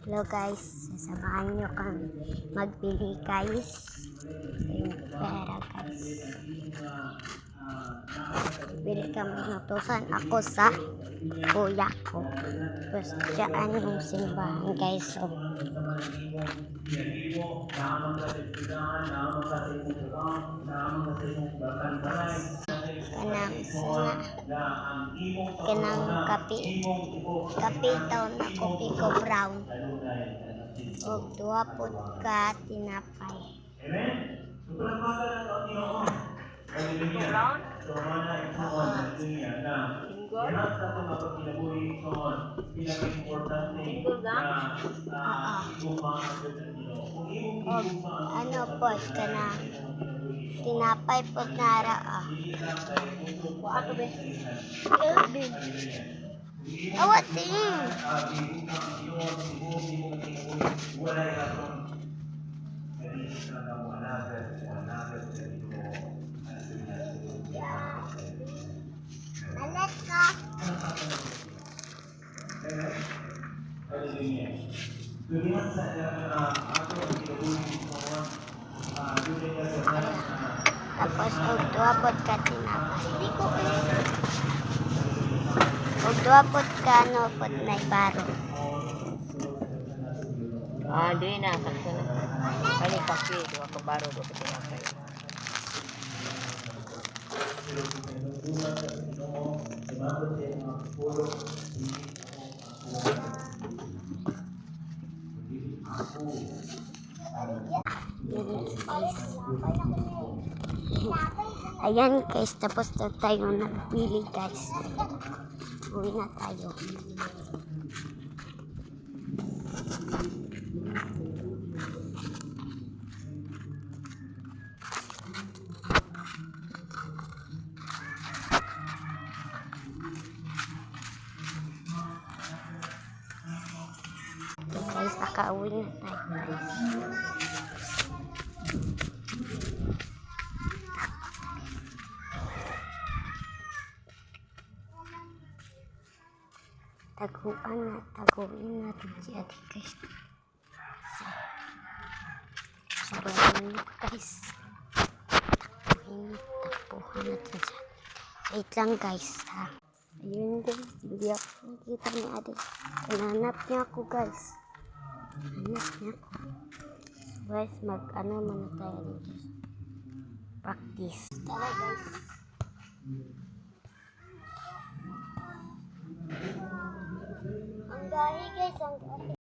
Hello guys, sasamahan nyo kang magbili guys. Yung pera guys. Bili kami nutusan ako sa kuya ko. Tapos dyan yung simbahan guys. So, kanang kape daw na kopi ko brown o duwa po ka tinapay. Ano po kanang tinapay po nara Ako be. Awat din. Alas ka. Tapos duwapot ka tinapay. Hindi ko duwapot ka no pot na ibaro. Di na sakto na. Kani kape duwa ka baro do tinapay. Ayan guys, tapos na tayo nagbili guys. Uwi na tayo. Guys, nakauwi na tayo guys. Taguin natin si ate guys. Sabayan nyo guys. Tapuhan natin siya. Wait lang guys ha. Ayun guys, hindi ako nakita ni ate. Hinanap niya ako guys. Hinanap niya ako. Guys, muna tayo dito. Practice. Tara guys. Ang gahi guys, ang gahi.